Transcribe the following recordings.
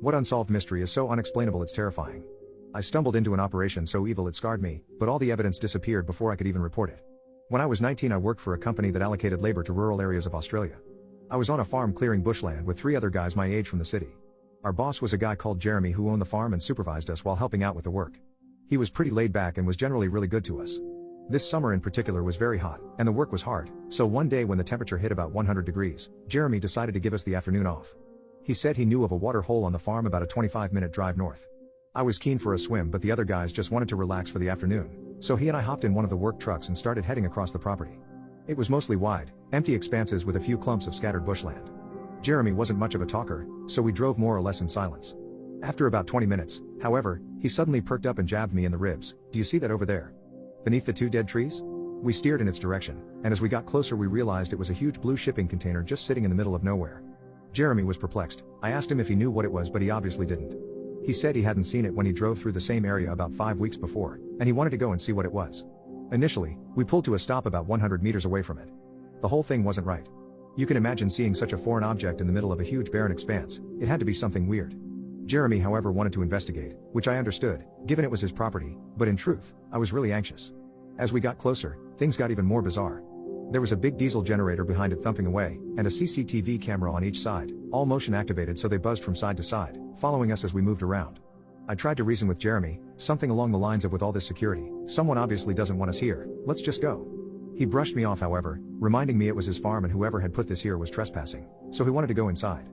What unsolved mystery is so unexplainable it's terrifying? I stumbled into an operation so evil it scarred me, but all the evidence disappeared before I could even report it. When I was 19, I worked for a company that allocated labor to rural areas of Australia. I was on a farm clearing bushland with 3 other guys my age from the city. Our boss was a guy called Jeremy who owned the farm and supervised us while helping out with the work. He was pretty laid back and was generally really good to us. This summer in particular was very hot, and the work was hard, so one day when the temperature hit about 100 degrees, Jeremy decided to give us the afternoon off. He said he knew of a water hole on the farm about a 25-minute drive north. I was keen for a swim, but the other guys just wanted to relax for the afternoon, so he and I hopped in one of the work trucks and started heading across the property. It was mostly wide, empty expanses with a few clumps of scattered bushland. Jeremy wasn't much of a talker, so we drove more or less in silence. After about 20 minutes, however, he suddenly perked up and jabbed me in the ribs. "Do you see that over there? Beneath the 2 dead trees?" We steered in its direction, and as we got closer we realized it was a huge blue shipping container just sitting in the middle of nowhere. Jeremy was perplexed. I asked him if he knew what it was, but he obviously didn't. He said he hadn't seen it when he drove through the same area about 5 weeks before, and he wanted to go and see what it was. Initially, we pulled to a stop about 100 meters away from it. The whole thing wasn't right. You can imagine seeing such a foreign object in the middle of a huge barren expanse. It had to be something weird. Jeremy, however, wanted to investigate, which I understood, given it was his property, but in truth, I was really anxious. As we got closer, things got even more bizarre. There was a big diesel generator behind it thumping away, and a CCTV camera on each side, all motion activated so they buzzed from side to side, following us as we moved around. I tried to reason with Jeremy, something along the lines of, "With all this security, someone obviously doesn't want us here, let's just go." He brushed me off, however, reminding me it was his farm and whoever had put this here was trespassing, so he wanted to go inside.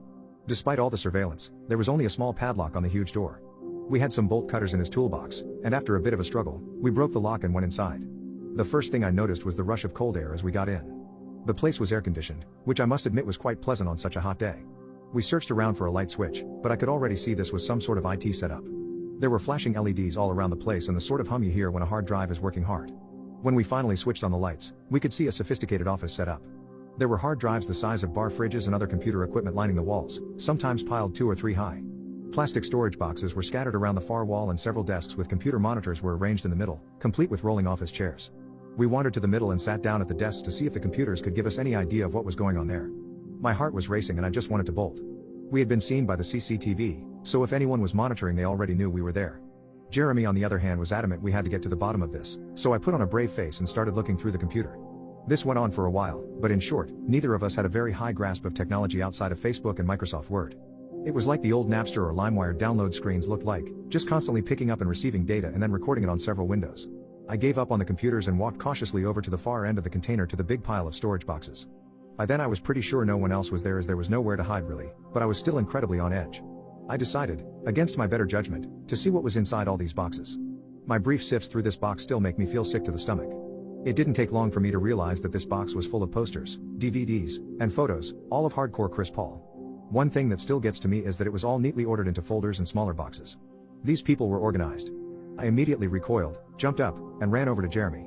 Despite all the surveillance, there was only a small padlock on the huge door. We had some bolt cutters in his toolbox, and after a bit of a struggle, we broke the lock and went inside. The first thing I noticed was the rush of cold air as we got in. The place was air-conditioned, which I must admit was quite pleasant on such a hot day. We searched around for a light switch, but I could already see this was some sort of IT setup. There were flashing LEDs all around the place and the sort of hum you hear when a hard drive is working hard. When we finally switched on the lights, we could see a sophisticated office setup. There were hard drives the size of bar fridges and other computer equipment lining the walls, sometimes piled 2 or 3 high. Plastic storage boxes were scattered around the far wall and several desks with computer monitors were arranged in the middle, complete with rolling office chairs. We wandered to the middle and sat down at the desks to see if the computers could give us any idea of what was going on there. My heart was racing and I just wanted to bolt. We had been seen by the CCTV, so if anyone was monitoring they already knew we were there. Jeremy on the other hand was adamant we had to get to the bottom of this, so I put on a brave face and started looking through the computer. This went on for a while, but in short, neither of us had a very high grasp of technology outside of Facebook and Microsoft Word. It was like the old Napster or LimeWire download screens looked like, just constantly picking up and receiving data and then recording it on several windows. I gave up on the computers and walked cautiously over to the far end of the container to the big pile of storage boxes. By then I was pretty sure no one else was there as there was nowhere to hide really, but I was still incredibly on edge. I decided, against my better judgment, to see what was inside all these boxes. My brief sifts through this box still make me feel sick to the stomach. It didn't take long for me to realize that this box was full of posters, DVDs, and photos, all of hardcore Chris Paul. One thing that still gets to me is that it was all neatly ordered into folders and smaller boxes. These people were organized. I immediately recoiled, jumped up, and ran over to Jeremy.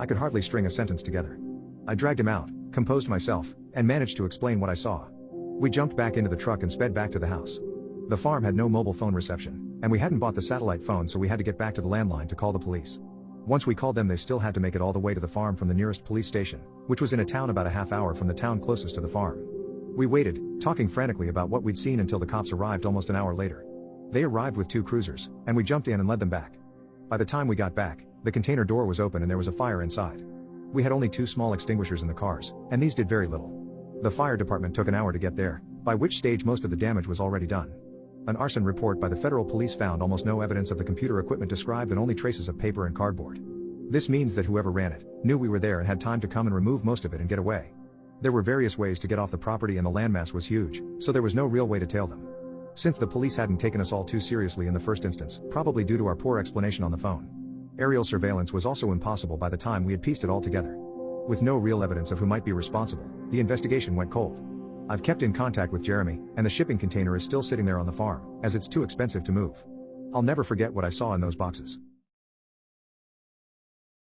I could hardly string a sentence together. I dragged him out, composed myself, and managed to explain what I saw. We jumped back into the truck and sped back to the house. The farm had no mobile phone reception, and we hadn't bought the satellite phone, so we had to get back to the landline to call the police. Once we called them, they still had to make it all the way to the farm from the nearest police station, which was in a town about a half hour from the town closest to the farm. We waited, talking frantically about what we'd seen until the cops arrived almost an hour later. They arrived with 2 cruisers, and we jumped in and led them back. By the time we got back, the container door was open and there was a fire inside. We had only 2 small extinguishers in the cars, and these did very little. The fire department took an hour to get there, by which stage most of the damage was already done. An arson report by the federal police found almost no evidence of the computer equipment described and only traces of paper and cardboard. This means that whoever ran it knew we were there and had time to come and remove most of it and get away. There were various ways to get off the property and the landmass was huge, so there was no real way to tail them. Since the police hadn't taken us all too seriously in the first instance, probably due to our poor explanation on the phone. Aerial surveillance was also impossible by the time we had pieced it all together. With no real evidence of who might be responsible, the investigation went cold. I've kept in contact with Jeremy, and the shipping container is still sitting there on the farm, as it's too expensive to move. I'll never forget what I saw in those boxes.